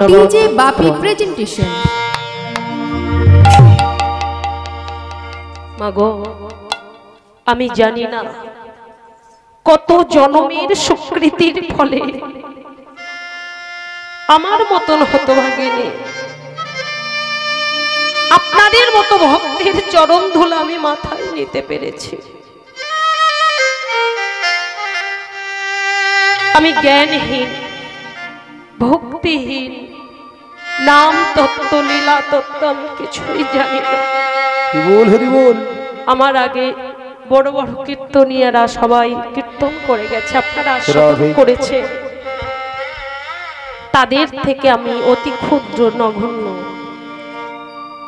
DJ বাপি presentation. মাগো, আমি জানি না কত জন্মের সুকৃতির ফলে আমার মতন হতভাগিনী আপনাদের মতো ভক্তের চরণ ধুলা আমি মাথায় নিতে পেরেছি। আমি জ্ঞানহীন, ভক্তিহীন, নাম তত্ত্ব লীলা তত্ত্ব আমি কিছুই জানি না। আমার আগে বড় বড় কীর্তনীয়রা সবাই কীর্তন করে গেছে, আপনারা আস্বাদন করেছে। তাদের থেকে আমি অতি ক্ষুদ্র নগণ্য,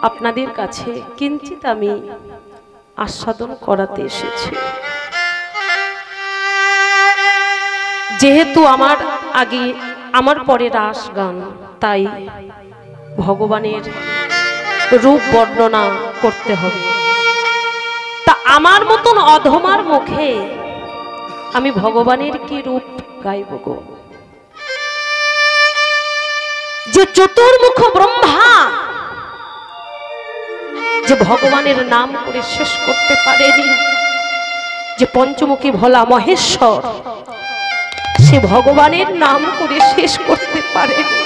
আপনাদের কাছে কিঞ্চিত আমি আস্বাদন করাতে এসেছি। যেহেতু আমার আগে আমার পরে রাস গান, তাই ভগবানের রূপ বর্ণনা করতে হবে। তা আমার মতন অধমার মুখে আমি ভগবানের কি রূপ গাইব গো? যে চতুর্মুখ ব্রহ্মা যে ভগবানের নাম করে শেষ করতে পারেনি, যে পঞ্চমুখী ভোলা মহেশ্বর সে ভগবানের নাম করে শেষ করতে পারেনি,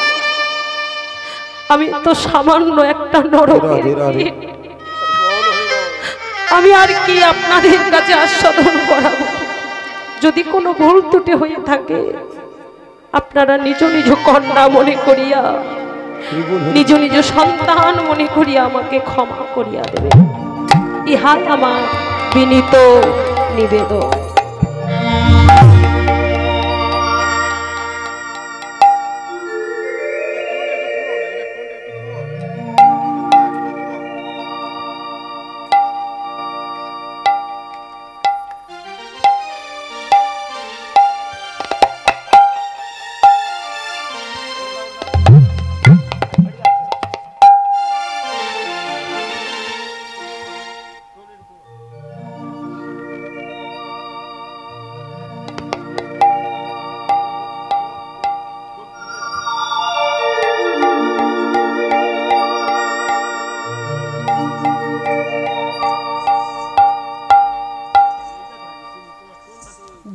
আমি তো সামান্য একটা নরকের কীট। আমি আর কি আপনাদের কাছে আস্বাদন করাবো? যদি কোনো ভুল ত্রুটি হয়ে থাকে আপনারা নিজ নিজ কন্যা মনে করিয়া, নিজ নিজ সন্তান মনে করিয়া আমাকে ক্ষমা করিয়া দেবে, ইহাই আমার বিনীত নিবেদন।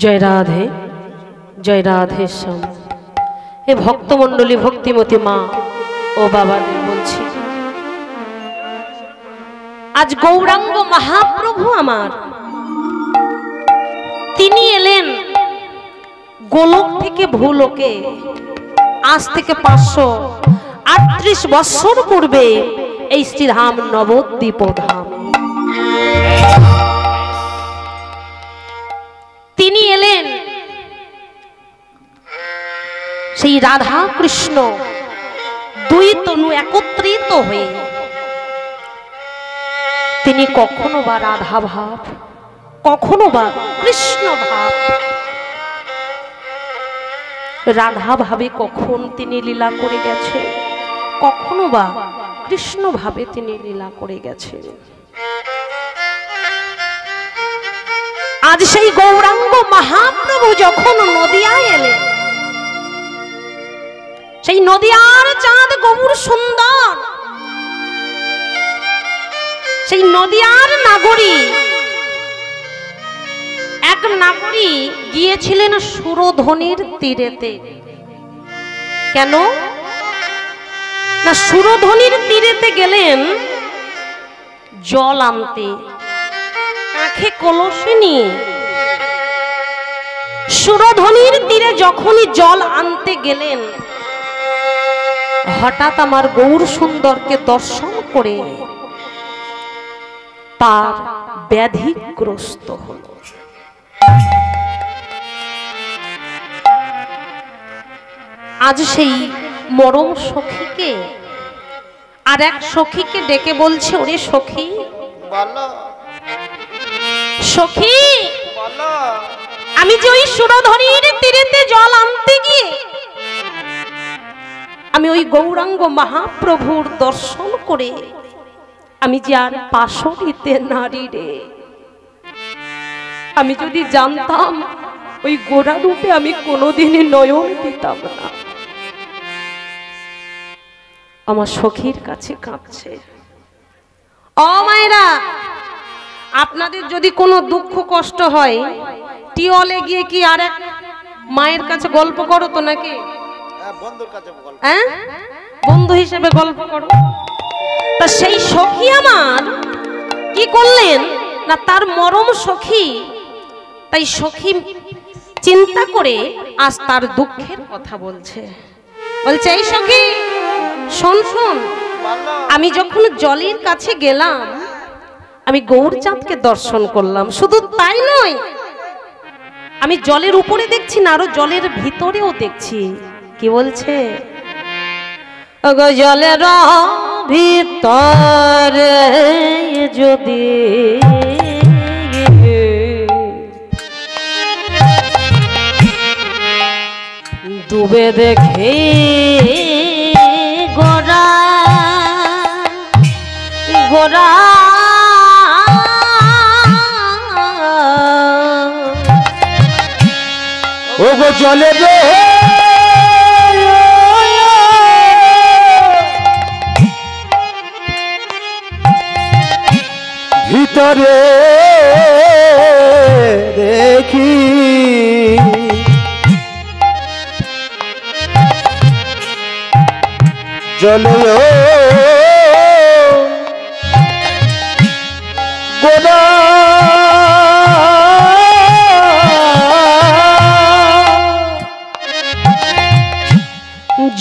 জয় রাধে, জয় রাধে শ্যাম। এ ভক্তমণ্ডলী, ভক্তিমতী মা ও বাবাদের বলছি, আজ গৌরাঙ্গ মহাপ্রভু আমার, তিনি এলেন গোলক থেকে ভূলোকে। আজ থেকে 538 বৎসর পূর্বে এই শ্রীধাম নবদ্বীপ ধাম তিনি এলেন। সেই রাধা কৃষ্ণ দুই তনু একত্রিত হয়ে তিনি কখনো বা রাধা ভাব, কখনো বা কৃষ্ণ ভাব, রাধা ভাবে কখন তিনি লীলা করে গেছে, কখনো বা কৃষ্ণ ভাবে তিনি লীলা করে গেছে। আজ সেই গৌরাঙ্গ মহাপ্রভু যখন নদিয়ায় এলেন, সেই নদিয়ার চাঁদ গৌর সুন্দর, সেই নদিয়ার নাগরী, এক নাগরী গিয়েছিলেন সুরধনির তীরেতে। কেন না, সুরধনির তীরেতে গেলেন জল আনতে, কাঁখে কলসি নিয়ে। সুরধনির তীরে যখনই জল আনতে গেলেন, হঠাৎ আমার গৌর সুন্দরকে দর্শন করে তার ব্যাধিগ্রস্ত হল। আজ সেই মরম সখীকে আর এক সখীকে ডেকে বলছে, ওরে সখী, সখী, আমি যে ওই সুরধনির তীরেতে জল আনতে গিয়ে আমি ওই গৌরাঙ্গ মহাপ্রভুর দর্শন করে আমি যে আর পাশরিতে নারী রে, আমি যদি জানতাম ওই গোরা রূপে আমি কোনোদিনই নয়ন দিতাম না। আমার সখীর কাছে কাঁদছে। ও মায়েরা, আপনাদের যদি কোনো দুঃখ কষ্ট হয় টিওলে গিয়ে কি আর এক মায়ের কাছে গল্প করো তো নাকি? হ্যাঁ, বন্ধু হিসেবে গল্প করো। তা সেই সখী আমার কি করলেন না, তার মরম সখী, তাই সখী চিন্তা করে আজ তার দুঃখের কথা বলছে। বলছে, এই সখী শোন শোন, আমি যখন জলের কাছে গেলাম আমি গৌরচাঁদকে দর্শন করলাম। শুধু তাই নয়, আমি জলের উপরে দেখছি না, আরো জলের ভিতরেও দেখছি। কি বলছে? জলের ভিতরে যদি ডুবে দেখে গোরা গোরা ও গো জলে ভিতরে দেখি জলে গোরা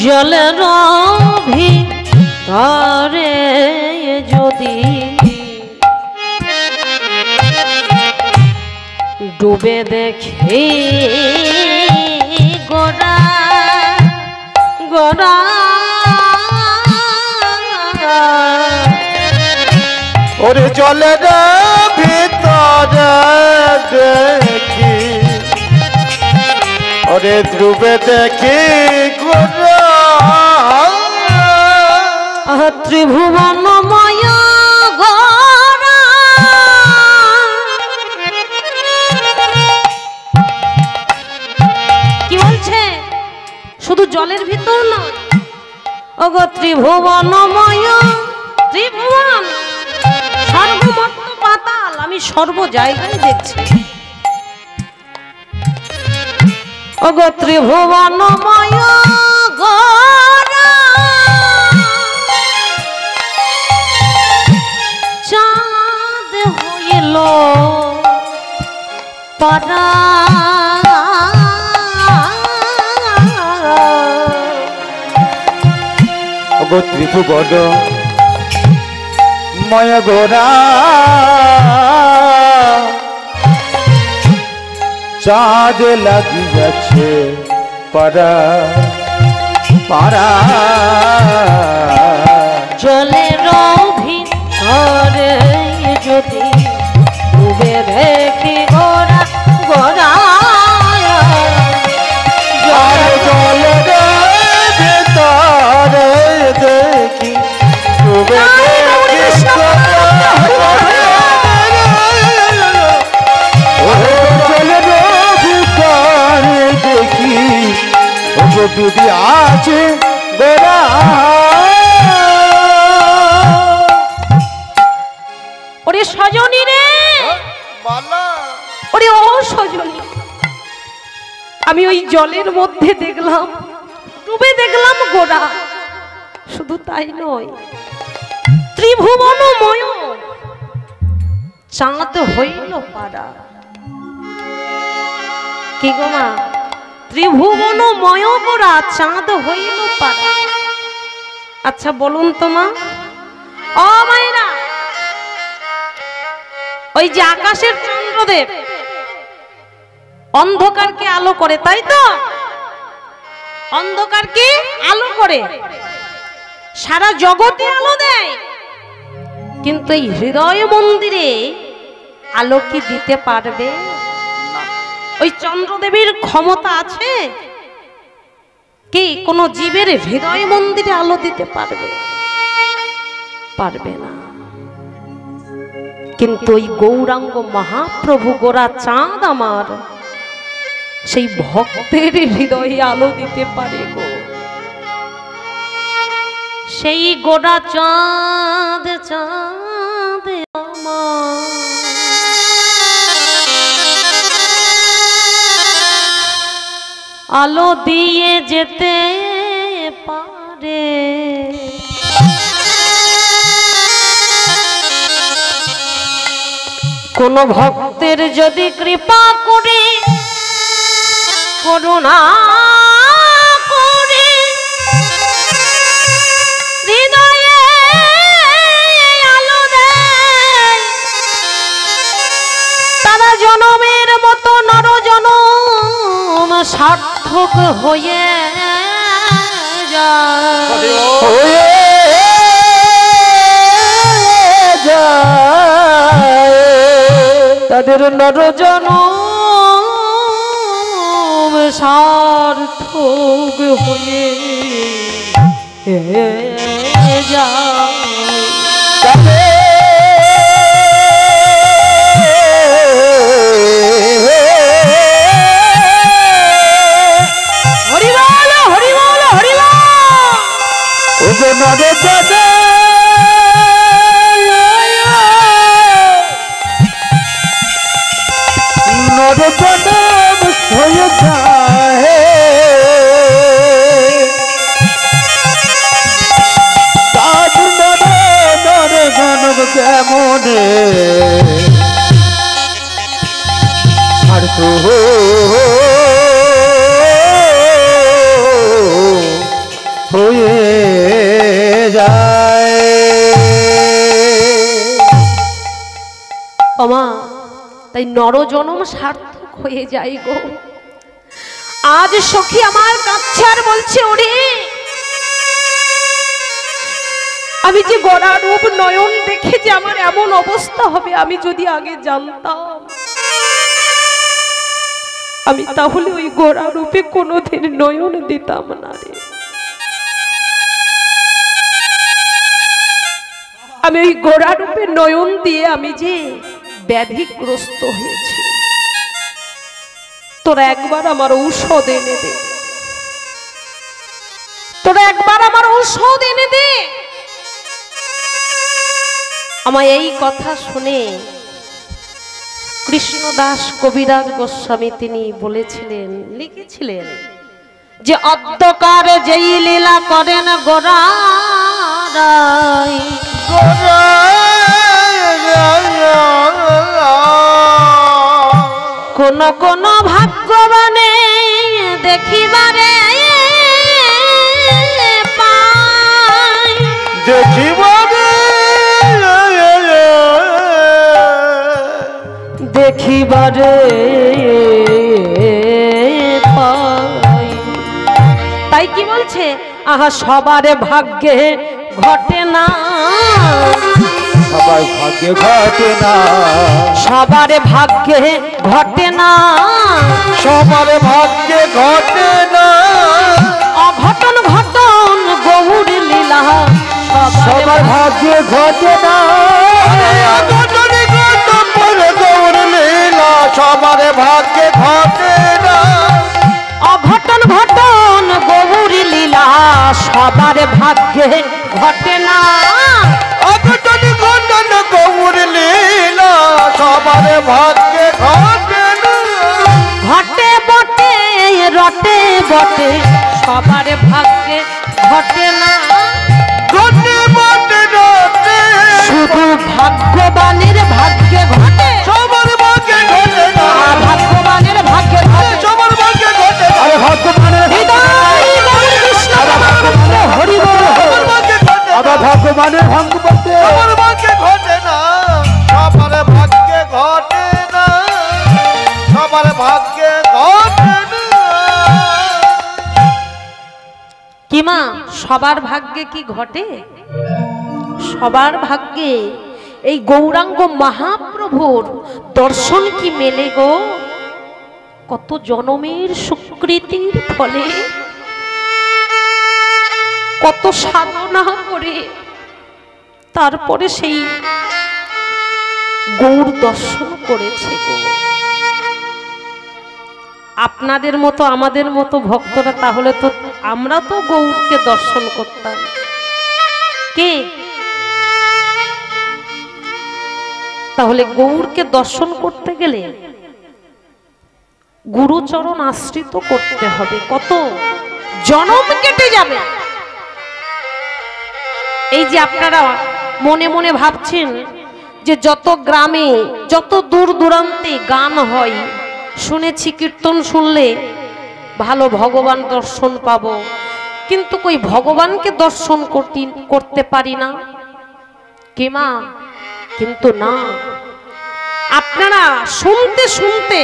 জলের ভিতরে যদি ডুবে দেখে গোরা গোরা ওরে জলের ভিতরে দেখি, ওরে ডুবে দেখি গোরা ত্রিভুবনময় গোরা কি বলছে? শুধু জলের ভিতর না, ওগো ত্রিভুবনময়, ত্রিভুবন সর্বমত্ত পাতাল আমি সর্ব জায়গায় দেখছি। ওগো ত্রিভুবনময় গোরা চাঁদ হইল পারা ওগো ত্রিভুবন ময় গোরা চাঁদ লাগিয়াছে পারা পারা জলের ভিতরে যদি ডুবে দেখি গোরা গোরা জলের ভিতরে দেখি ডুবে ডুবি আছে গোরা। ওরে সজনী রে, ওরে ও সজনী, আমি ওই জলের মধ্যে দেখলাম, ডুবে দেখলাম গোরা। শুধু তাই নয়, ত্রিভুবনময় চাঁদ হইল পারা। কি গো মা? ত্রিভুবনময় গোরা চাঁদ হইল পারা। আচ্ছা বলুন তো মা, ও মায়েরা, ওই যে আকাশের চন্দ্রদেব অন্ধকারকে আলো করে, তাই তো? অন্ধকারকে আলো করে, সারা জগতে আলো দেয়, কিন্তু এই হৃদয় মন্দিরে আলো কি দিতে পারবে? ওই চন্দ্রদেবীর ক্ষমতা আছে কি কোনো জীবের হৃদয় মন্দিরে আলো দিতে পারবে? পারবে না। কিন্তু ওই গৌরাঙ্গ মহাপ্রভু গোরা চাঁদ আমার সেই ভক্তের হৃদয়ে আলো দিতে পারে গো। সেই গোড়া চাঁদ চাঁদ আমার আলো দিয়ে যেতে পারে কোন ভক্তের যদি কৃপা করে করুণা করে হৃদয়ে আলো দেয় তারা জনমের মতো নর জনম সার্থক হয়ে যায় তাদের নর জনম সার্থক হয়ে যায় হরিবল হরিবল হরিবল নরে দাদা নরে দাদা হয়ে যায় সাধু নরে নরে গানব কেমনে ছাড়তো হয়ে যায় আমা তাই নরজনম সার্থক হয়ে যায় গো আজ সখী আমার কাছে আর বলছে ওরে আমি যে গড়া রূপ নয়ন দেখে যে আমার এমন অবস্থা হবে আমি যদি আগে জানতাম আমি তাহলে ওই গড়া রূপে কোনোদিন নয়ন দিতাম না রে আমি ওই গোড়া রূপে নয়ন দিয়ে আমি যে ব্যাধিগ্রস্ত হয়েছি তোরা একবার আমার ঔষধ এনে দে তোরা একবার আমার ঔষধ এনে দে আমায় এই কথা শুনে কৃষ্ণদাস কবিরাজ গোস্বামী তিনি বলেছিলেন লিখেছিলেন যে অদ্যকার যেই লীলা করেন গোরাই কোন কোন ভাগ্যবানে দেখিবারে পায় দেখিবারে পায় তাই কি বলছে আহা সবার ভাগ্যে ঘটে না সবার ভাগ্যে ঘটে না সবার ভাগ্যে ঘটে না সবার ভাগ্যে ঘটে না অঘটন ঘটন গৌর লীলা সবার ভাগ্যে ঘটে না সবার ভাগ্যে ঘটে না অঘটন ঘটন গৌর লীলা সবার ভাগ্যে ঘটে না অঘটন ঘটন গৌর লীলা সবার ভাগ্যে ঘটে না ঘটে বটে রটে বটে সবার ভাগ্যে ঘটে না ঘটে বটে রটে শুধু ভাগ্যবানের ভাগ্যে ঘটে সবার ভাগ্যে ঘটে না ভাগ্যবানের ভাগ্যে ঘটে সবার ভাগ্যে ঘটে না আরে ভগবানের হৃদয় গৌর কৃষ্ণ হরি বল সবার ভাগ্যে ঘটে আবার ভগবানের ভাগ্য বটে সবার ভাগ্যে ঘটে না সবার ভাগ্যে ঘটে না সবার ভাগ্যে ঘটে না কি মা সবার ভাগ্যে কি ঘটে সবার ভাগ্যে এই গৌরাঙ্গ মহাপ্রভুর দর্শন কি মেলে গো কত জনমের সুকৃতির ফলে কত সাধনা করে তারপরে সেই গৌর দর্শন করেছে গো আপনাদের মতো আমাদের মতো ভক্তরা তাহলে তো আমরা তো গৌরকে দর্শন করতাম কে? তাহলে গৌরকে দর্শন করতে গেলে গুরুচরণ আশ্রিত করতে হবে। কত জনম কেটে যাবে। এই যে আপনারা মনে মনে ভাবছেন যে যত গ্রামে যত দূর দূরান্তে গান হয়, শুনেছি কীর্তন শুনলে ভালো ভগবান দর্শন পাবো, কিন্তু কই ভগবানকে দর্শন করতে পারি না কি মা? কিন্তু না, আপনারা শুনতে শুনতে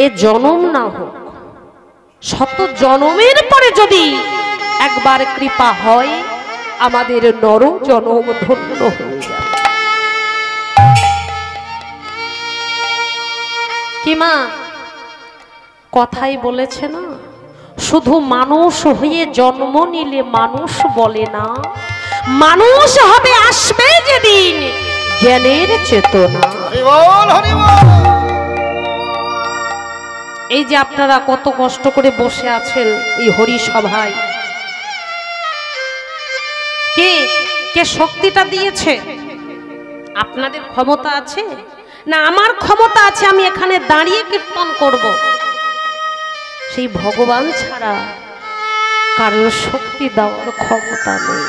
এ জনম না হোক, শত জনমের পরে যদি একবার কৃপা হয়, আমাদের নর জনম ধন্য হয়ে যাবে। কি মা কথাই বলেছে না, শুধু মানুষ হয়ে জন্ম নিলে মানুষ বলে না, মানুষ হবে আসবে যেদিন জ্ঞানের চেতনা। এই যে আপনারা কত কষ্ট করে বসে আছেন এই হরি সভায়, কে কে শক্তিটা দিয়েছে? আপনাদের ক্ষমতা আছে না আমার ক্ষমতা আছে আমি এখানে দাঁড়িয়ে কীর্তন করব? সেই ভগবান ছাড়া কারোর শক্তি দেওয়ার ক্ষমতা নেই।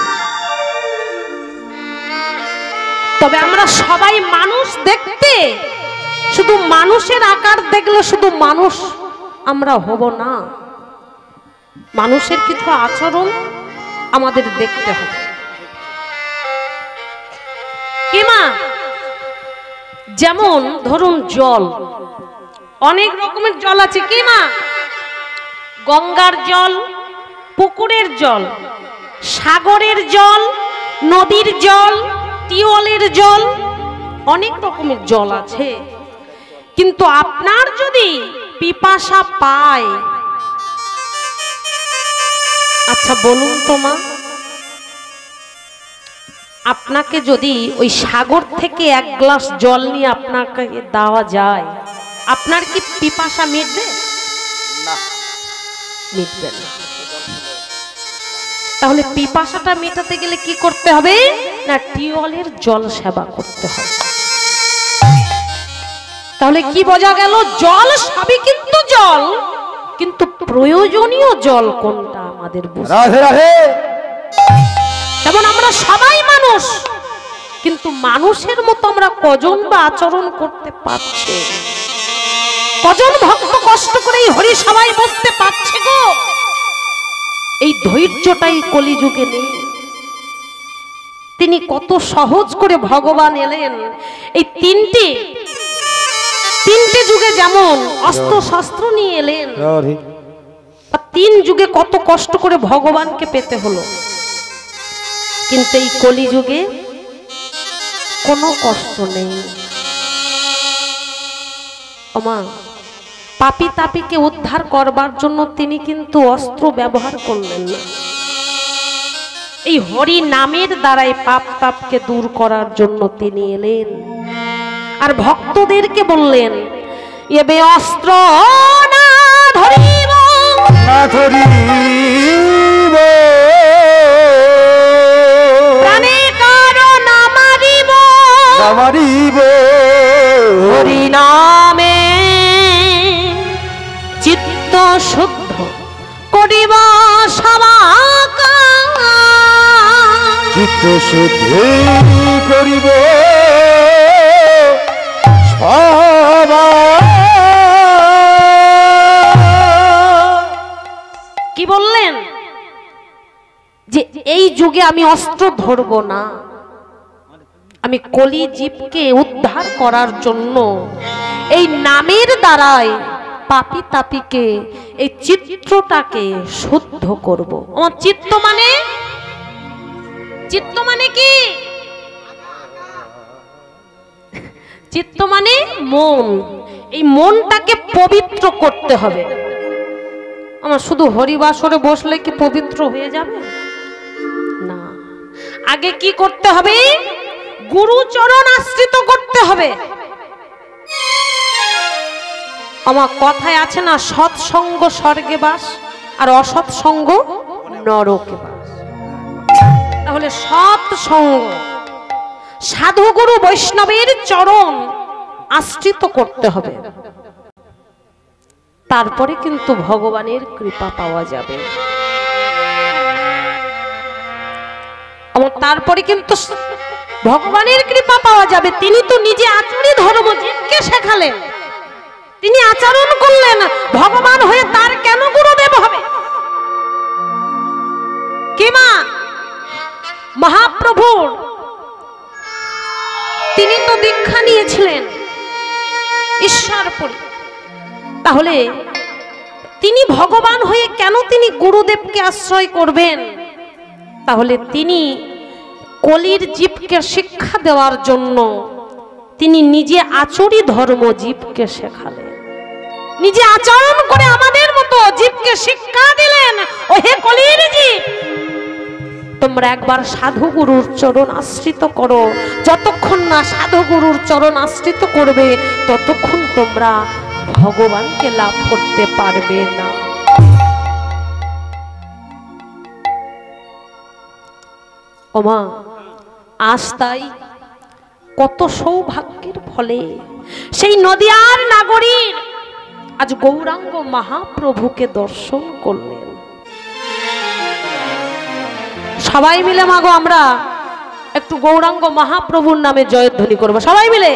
তবে আমরা সবাই মানুষ দেখতে, শুধু মানুষের আকার দেখলে শুধু মানুষ আমরা হব না, মানুষের কিছু আচরণ আমাদের দেখতে হবে। কি মা? যেমন ধরুন জল, অনেক রকমের জল আছে কি মা? গঙ্গার জল, পুকুরের জল, সাগরের জল, নদীর জল, টিউবওয়েলের জল, অনেক রকমের জল আছে। কিন্তু আপনার যদি পিপাসা পায়, আচ্ছা বলুন তো মা, আপনাকে যদি ওই সাগর থেকে এক গ্লাস জল নিয়ে আপনাকে দেওয়া যায়, আপনার কি পিপাসা মিটবে? না, মিটবে না। তাহলে পিপাসাটা মেটাতে গেলে কি করতে হবে? না টিউবওয়েলের জল সেবা করতে হবে। তাহলে কি বোঝা গেল? জল সবই কিন্তু জল, কিন্তু প্রয়োজনীয় জল কোনটা আমাদের বুঝতে হবে। যেমন আমরা সবাই মানুষ, কিন্তু মানুষের মতো আমরা কজন বা আচরণ করতে পারছি? কজন ভক্ত কষ্ট করে এই হরি সবাই বসতে পারছে গো? এই ধৈর্যটাই কলিযুগে নেই। তিনি কত সহজ করে ভগবান এলেন। এই তিনটে যুগে যেমন অস্ত্র শস্ত্র নিয়ে এলেন, তিন যুগে কত কষ্ট করে ভগবানকে পেতে হলো, কিন্তু এই কলিযুগে কোনো কষ্ট নেই। ওমা, পাপী তাপীকে উদ্ধার করবার জন্য তিনি কিন্তু অস্ত্র ব্যবহার করলেন না, এই হরি নামের দ্বারাই পাপ তাপকে দূর করার জন্য তিনি এলেন। আর ভক্তদেরকে বললেন, এবে অস্ত্র না ধরিব, না ধরিব, প্রাণে কারো না মারিব, না মারিব, হরি নামে চিত্ত শুদ্ধ করিব সবাকা, চিত্ত শুদ্ধ করিব কি বললেন? যে এই যুগে আমি অস্ত্র ধরব না, আমি কলি জীবকে উদ্ধার করার জন্য এই নামের দ্বারাই পাপী তাপীকে এই চিত্রটাকে শুদ্ধ করব। আমার চিত্ত মানে, চিত্ত মানে কি? চিত্ত মানে মন। এই মনটাকে পবিত্র করতে হবে। আমার শুধু হরিবাসরে বসলে কি পবিত্র হয়ে যাবে? না, আগে কি করতে হবে? গুরুচরণ আশ্রিত করতে হবে। আমার কথায় আছে না, সৎসঙ্গ স্বর্গে বাস আর অসৎসঙ্গ নরকে বাস। তাহলে সৎসঙ্গ, সাধুগুরু বৈষ্ণবের চরণ আশ্রিত করতে হবে, তারপরে কিন্তু ভগবানের কৃপা পাওয়া যাবে। তারপরে কিন্তু ভগবানের কৃপা পাওয়া যাবে। তিনি তো নিজে আচরণ ধর্ম জীবকে শেখালেন, তিনি আচরণ করলেন, ভগবান হয়ে তার কেন গুরুদেব হবে? কিমা মহাপ্রভুর তিনি তো দীক্ষা নিয়েছিলেন ঈশ্বরপুরী, তাহলে তিনি ভগবান হয়ে কেন তিনি গুরুদেবকে আশ্রয় করবেন? তাহলে তিনি কলির জীবকে শিক্ষা দেওয়ার জন্য তিনি নিজে আচরী ধর্ম জীবকে শেখালেন, নিজে আচরণ করে আমাদের মতো জীবকে শিক্ষা দিলেন। ও হে কলির জীব, তোমরা একবার সাধু গুরুর চরণ আশ্রিত করো। যতক্ষণ না সাধু গুরুর চরণ আশ্রিত করবে ততক্ষণ তোমরা ভগবানকে লাভ করতে পারবে না। ওমা, আজ তাই কত সৌভাগ্যের ফলে সেই নদিয়ার নাগরীর আজ গৌরাঙ্গ মহাপ্রভুকে দর্শন করলেন। সবাই মিলে মাগো আমরা একটু গৌরাঙ্গ মহাপ্রভুর নামে জয়ধ্বনি করব, সবাই মিলে।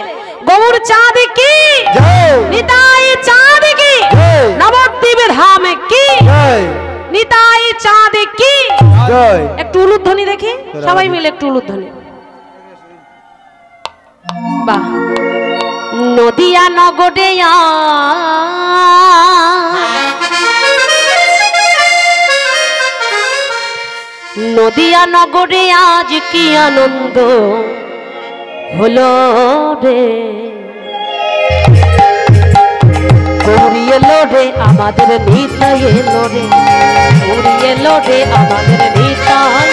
গৌর চাঁদ কি নিতাই, চাঁদ কি নবদ্বীপ ধাম কি নিতাই, চাঁদ কি। একটু উলুধ্বনি দেখি, সবাই মিলে একটু উলুধ্বনি। বাহ, নদিয়া নগরে নদিয়া নগরে আজ কি আনন্দ হলো রে, গৌরী এলো রে আমাদের নিতাই এলো রে, গৌরী এলো রে আমাদের নিতাই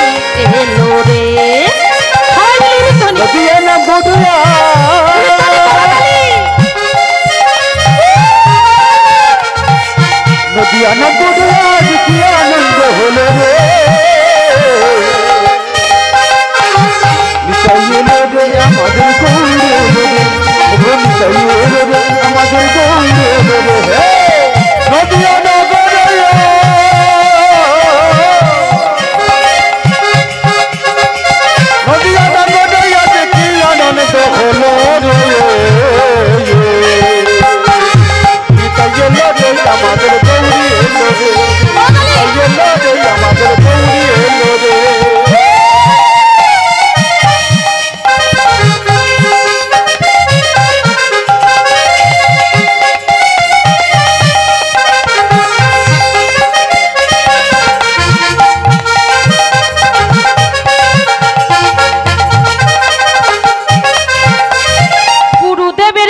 এলো রে। নদিয়া নগরে আজ কি আনন্দ হলো রে, নিতাই এলো রে আমাদের গৌরী এলো রে, নিতাই এলো রে আমাদের গৌরী এলো রে। নদিয়া নগরে নদিয়া নগরে আজ কি আনন্দ হলো রে, নিতাই এলো রে আমাদের গৌরী এলো রে, নিতাই এলো রে আমাদের গৌরী এলো রে। গুরুদেবের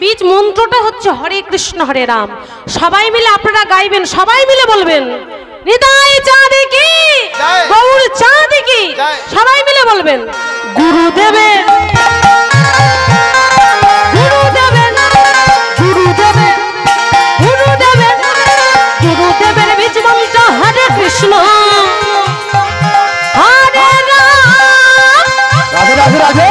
বীজ মন্ত্রটা হচ্ছে হরে কৃষ্ণ হরে রাম। সবাই মিলে আপনারা গাইবেন, সবাই মিলে বলবেন নিতাই চাঁদ কি, গৌর চাঁদ কি, সবাই মিলে বলবেন গুরুদেবের গুরুদেবের গুরুদেবের গুরুদেবের গুরুদেবের বীজ মন্ত্র হরে কৃষ্ণ হরে রাম। রাধে রাধে রাধে।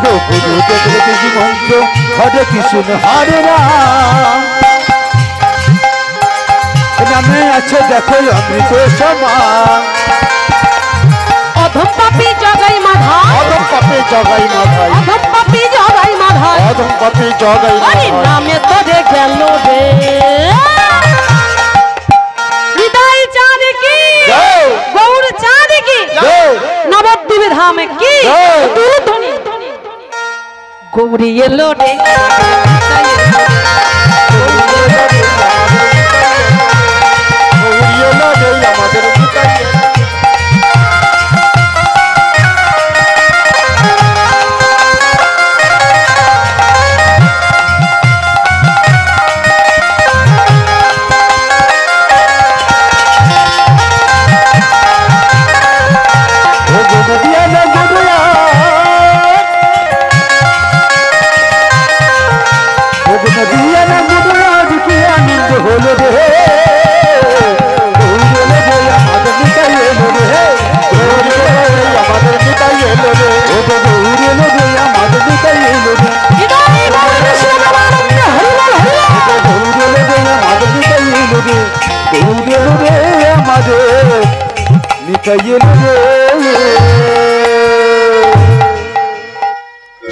Oh, হরে কৃষ্ণ মন্ত্র হরে কৃষ্ণ হরে রাম নামে আছে দেখো অমৃত সমান অধম পাপী জগাই মাধা অধম পাপে জগাই মাথায় অধম পাপী জগাই মাধা অধম পাপে জগাই আরে মাথায় নামে তোরে গেল রে হৃদয় চাঁদ কি জয় গৌর চাঁদ কি জয় নবদ্বীপ ধাম কি জয়। দুর্ধনি গৌরী এলো রে গৌরী এলো রে আমাদের পিতায়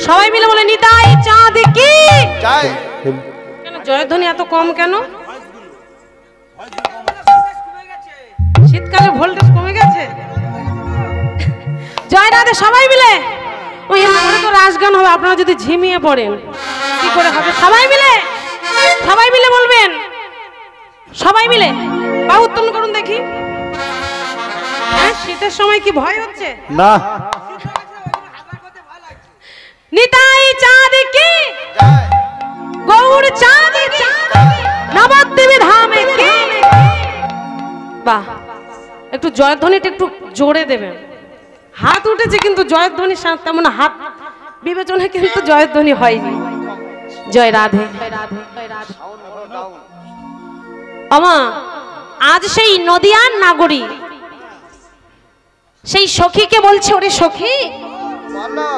সবাই মিলে বলে নিতাই চাঁদ কি জয় কেন জয়ধ্বনি এত কম কেন শীতকালে ভোল্টেজ কমে গেছে জয় রাধে সবাই মিলে ওই আমাদের তো রাসগান হবে আপনারা যদি ঝিমিয়ে পড়েন কি করে হবে সবাই মিলে বলবেন সবাই মিলে বা উত্তম করুন দেখি হ্যাঁ শীতের সময় কি ভয় হচ্ছে না নিতাই চাঁদ কি জয় গৌর চাঁদ কি নবদ্বীপ ধামে কি বাহ একটু জয়ধ্বনিটা একটু জোরে দেবেন হাত উঠেছে কিন্তু জয়ধ্বনি তেমন হাত বিবেচনা কিন্তু জয়ধ্বনি হয়নি জয় রাধে আমা আজ সেই নদিয়ার নাগরী সেই সখীকে বলছে ওরে সখী বলো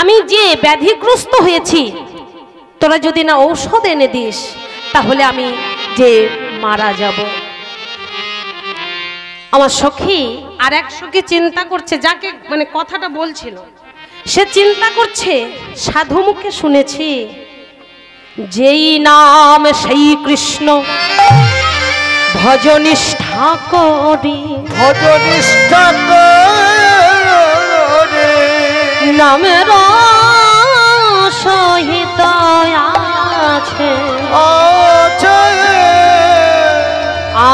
আমি যে ব্যাধিগ্রস্ত হয়েছি তোরা যদি না ঔষধ এনে দিস তাহলে আমি যে মারা যাব আমার সখী আর এক সখী চিন্তা করছে যাকে মানে কথাটা বলছিল সে চিন্তা করছে সাধু মুখে শুনেছি যেই নাম সেই কৃষ্ণ ভজনিষ্ঠা করি ভজনিষ্ঠা করে নামের সহিত আছে আছে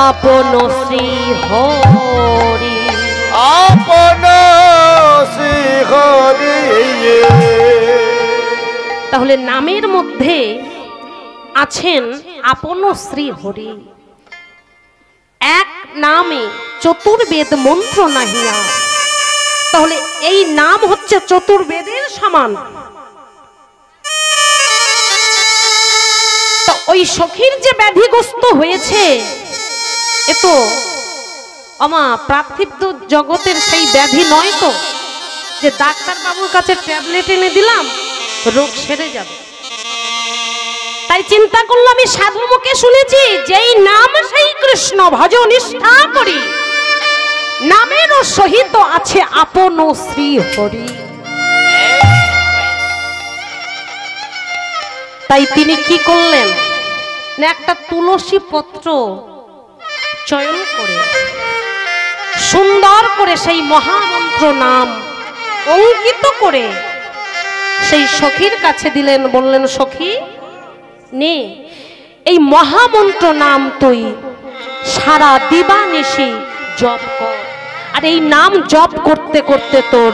আপন শ্রী হরি আপন শ্রী তাহলে নামের মধ্যে আছেন আপন শ্রী হরি এক নামে চতুর্বেদ মন্ত্র নাহিয়া তাহলে এই নাম হচ্ছে চতুর্বেদের সমান তো ওই সখীর যে ব্যাধিগ্রস্ত হয়েছে এ তো আমা পার্থিব জগতের সেই ব্যাধি নয় তো যে ডাক্তার বাবুর কাছে ট্যাবলেট এনে দিলাম রোগ সেরে যাবে তাই চিন্তা করলাম আমি সাধু মুখে শুনেছি যেই নাম সেই কৃষ্ণ ভজ নিষ্ঠা করি নামের সহিত আছে আপন শ্রী হরি তাই তিনি কি করলেন না একটা তুলসী পত্র চয়ন করে সুন্দর করে সেই মহামন্ত্র নাম অঙ্কিত করে সেই সখীর কাছে দিলেন বললেন সখী নে এই মহামন্ত্র নাম তুই সারা দিবানিশি জপ কর আর এই নাম জপ করতে করতে তোর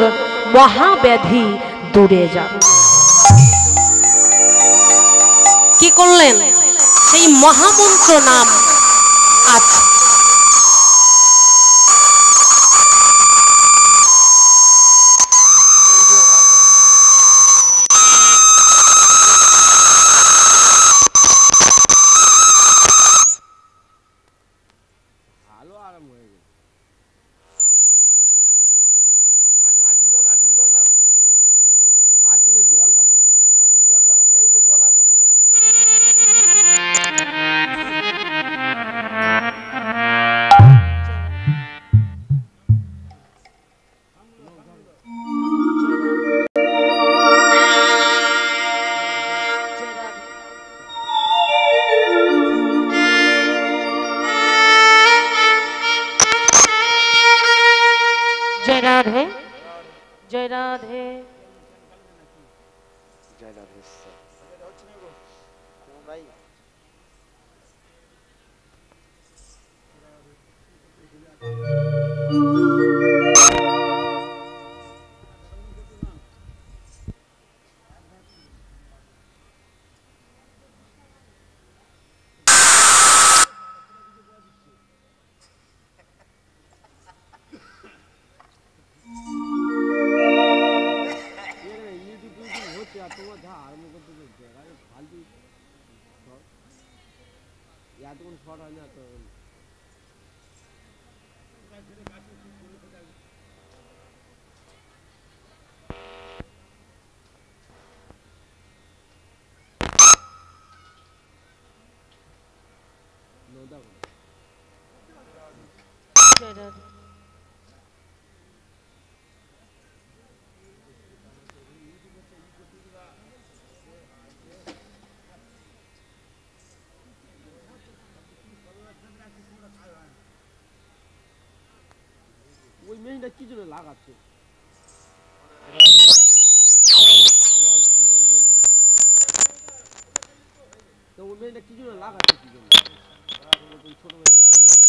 মহাব্যাধি দূরে যাবে কি করলেন সেই মহামন্ত্র নাম আছে জল ওই মেশিনটা কি জন্য লাগাচ্ছে? তো ওই মেশিনটা কি জন্য লাগাচ্ছে কি জন্য? ছোট মেশিন লাগানো ছিল।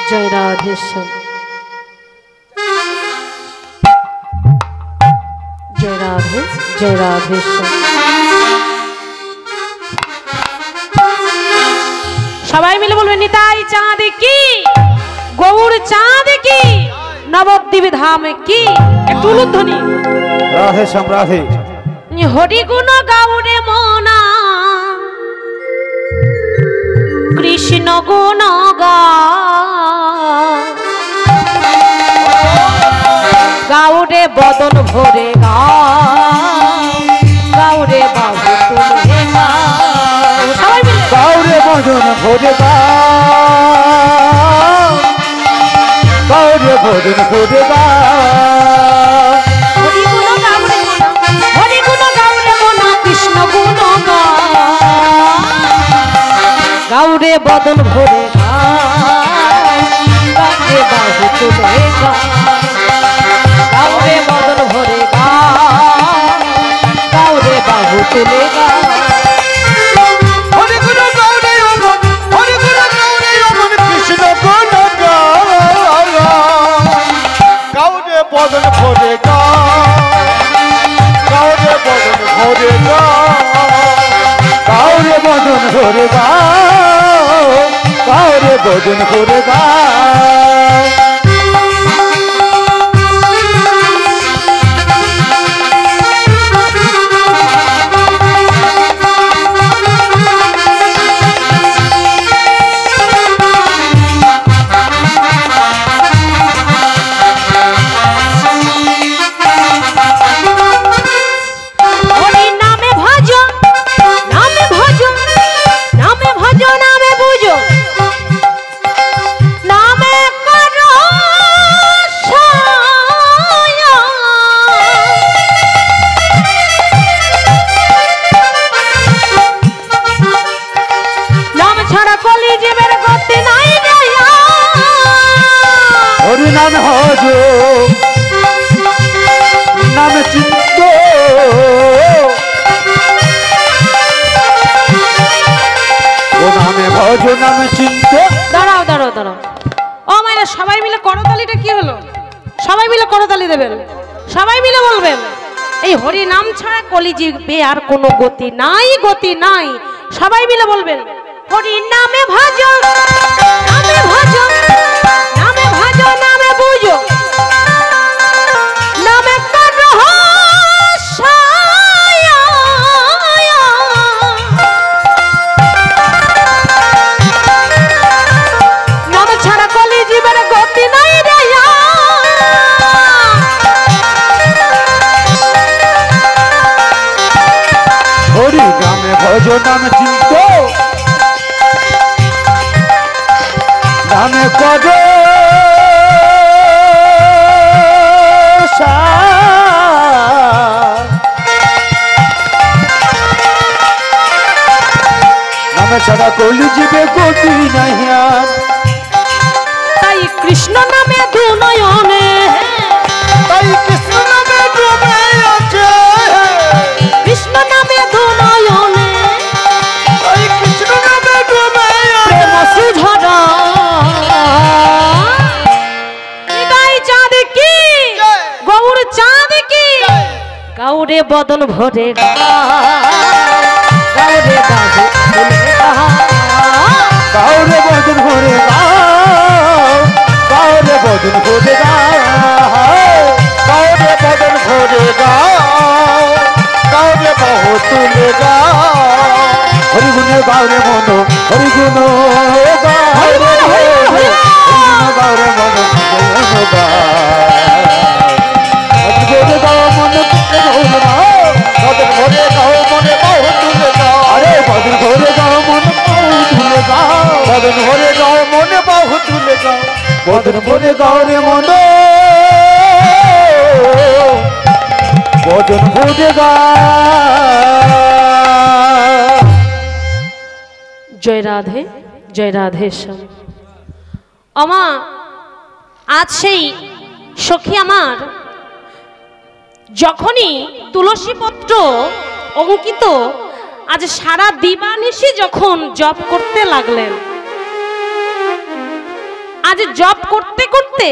জয় রাধেশ্যাম, জয় রাধে, জয় রাধেশ্যাম। সবাই মিলে বলবেন নিতাই চাঁদ কি, গৌর চাঁদ কি, নবদ্বীপ ধাম কি। একটু উলুধ্বনি। রাধে শ্যাম রাধে। হরি গুণ গাউরে মনা, কৃষ্ণ গুণ গা, গাউরে বদন ভরে গা, গাউরে বাবু তুলে গা। সবাই মিলে গাউরে বদন ভরে গা, গাউরে বদন ভরে গা। হরি গুণ গাউরে মনা, হরি গুণ গাউরে মনা, কৃষ্ণ গুণ গা, গাউরে বদন ভরে গা, গাউরে বাবু তুলে গা, গাউরে বদন ভরে গা, গাউরে বাবু তুলে গা। হরি গুণ গাউরে অমন, হরি গুণ গাউরে অমন, কৃষ্ণ গুণ গা, গাউরে বদন ভরে গা, গাউরে বদন ভরে গা, গাউরে বদন ভরে গা, গাউরে বদন ভরে গা। হরি নামে ভজ, নামে ভজ, নামে ভজ, নামে বুঝো, নামে করো সহায়। নাম ছাড়া কলি জীবের গতি নাই দয়া। হরি নাম হজ, নাম চিন্ত, ও নামে ভজ নাম চিন্ত। দাঁড়াও দাঁড়াও দাঁড়াও, ও মাইরা সবাই মিলে করতালিটা কি হলো? সবাই মিলে করতালি দেবেন, সবাই মিলে বলবেন এই হরি নাম ছাড়া কলি জিবে আর কোনো গতি নাই, গতি নাই। সবাই মিলে বলবেন হরি নামে ভজ, নামে ভজ, নামে ভজ, নামে বুঝো, নামে করো সহায়। নাম ছাড়া কলি জীবের গতি নাই দয়া। হরি নামে ভজ নাম চিন্ত, নামে কর ছাড়া কলি জীবে গতি নাহি আর। তাই কৃষ্ণ নামে দু নয়নে, তাই কৃষ্ণ নামে ডুবে আছে, কৃষ্ণ নামে দু নয়নে তাই কৃষ্ণ নামে ডুবে প্রেম আছে। সুঝরা। নিতাই চাঁদ কি, গৌর চাঁদ কি, গাউরে বদন ভরে গাউরে গাহে গাওরে বদন ভরে গাও, গাওরে বদন ভরে গাও, গাওরে বদন ভরে গাও, গাওরে বাহু তুলে গাও। হরিগুণে গাওরে মন, হরিগুণ গাওরে হরিগুণ গাওরে মন, হরিগুণ গাও মন গৌর গাও। বদন ভরে গাও মনে বাহু তুলে গাও। আরে বদন ভরে গাও মন তুলে গাও, বদন ভরে গাও মনে বাহু তুলে গাও। বদন ভরে গাওরে মন, বদন ভরে গাও। জয় রাধে, জয় রাধে শ্যাম। আমা আজ সেই সখী আমার যখনই তুলসী পত্র অঙ্কিত আজ সারা দিবানিশি যখন জপ করতে লাগলেন, আজ জপ করতে করতে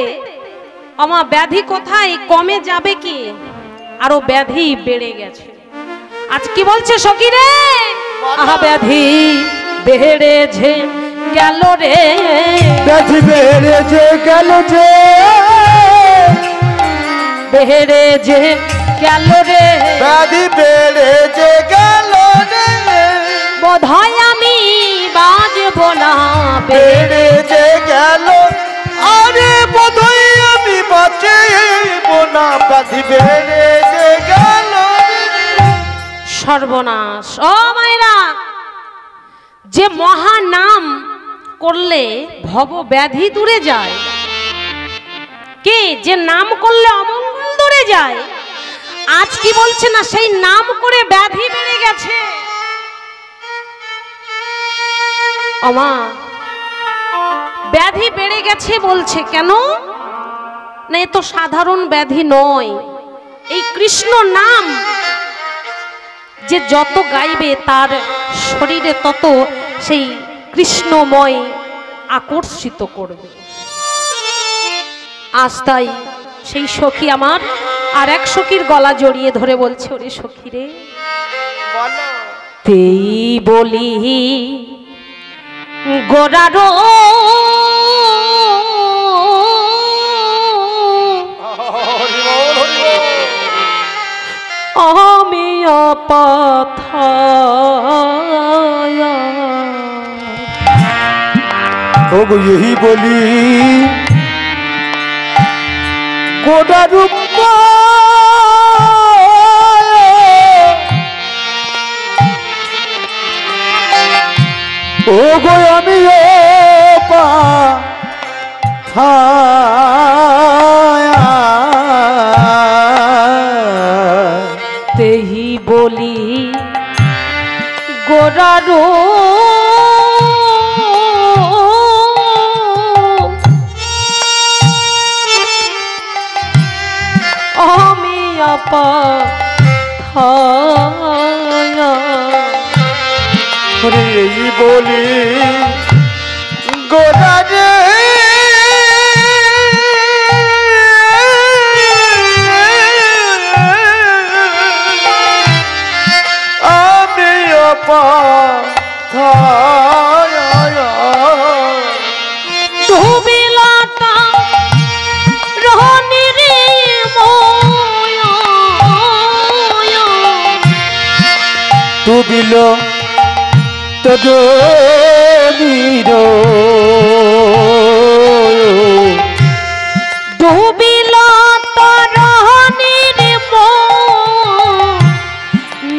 আমা ব্যাধি কোথায় কমে যাবে কি, আরো ব্যাধি বেড়ে গেছে। আজ কি বলছে সখী রে, আহা ব্যাধি বেড়েছে গেল রে, ব্যাধি বেড়েছে গেল যে, বেড়েছে গেল রে, ব্যাধি বেড়েছে গেল রে, বোধহয় আমি বাজব না, বেড়েছে গেল, আরে বোধহয় আমি বাঁচব না। ব্যাধি বেড়েছে গেল রে। সর্বনাশ। ও মায়েরা, যে মহা নাম করলে ভব ব্যাধি দূরে যায়, কে যে নাম করলে অমঙ্গল দূরে যায়, আজ কি বলছে না সেই নাম করে ব্যাধি বেড়ে গেছে। আমা ব্যাধি বেড়ে গেছে বলছে কেন না, এ তো সাধারণ ব্যাধি নয়। এই কৃষ্ণ নাম যে যত গাইবে তার শরীরে তত সেই কৃষ্ণময় আকর্ষিত করবে। আজ তাই সেই সখী আমার আর এক সখীর গলা জড়িয়ে ধরে বলছে, ওরে সখী রে, বলো তেই বলি গোরারো হরি বল, হরি বল। আমি অপাথায়া। ওগো यही বলি গোটা রূপ ওগো আমি তেহি বলি গোরারো আমি অপাথায়া। এই বলি গোরা রে, আমি অপাথায়া। ডুবিলাটা রহনি রে ময়া, ডুবিল তদনীর ডুবিল তরহনি রে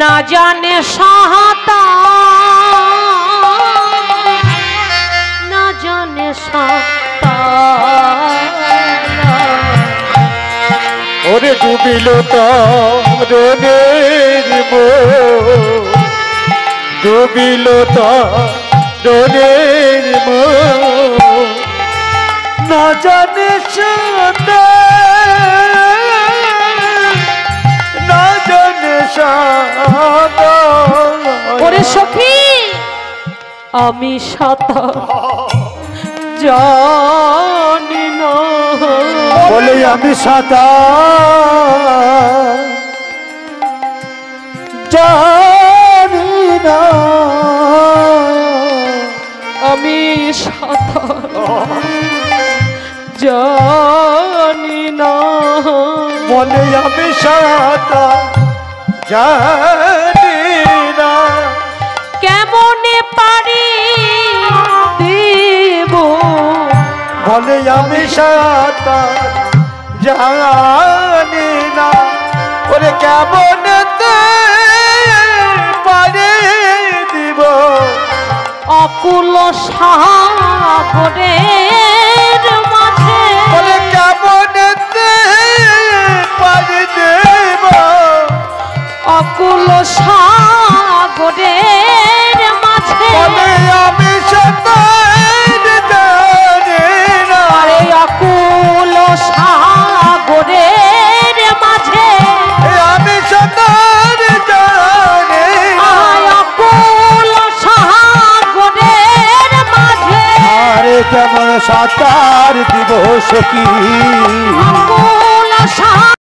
না জানে সাঁতার, না জানে সাঁতার। ওরে ডুবিল তরণের মো, ডুবিল ডোনের না জানে না জানে ওরে সখী আমি সাঁতার জানি না বলে আমি সাঁতার জানি না আমি সাঁতার জানি না বলে আমি সাঁতার জানি না কেমনে পারি দেব বলে আমি সাঁতার জানি না ওরে কেমন পারে দিব অকুল সাগরের মাঝে বলে কেমন পারে দেব অকুল সাগরের মাঝে বলে আমি সাঁতার জানি না আরে অকুল সাগরের মাঝে আমি সাঁতার জানি না অকুল সাগরের মাঝে আরে কেমন সাঁতার দিব সখী অকুল সাগরের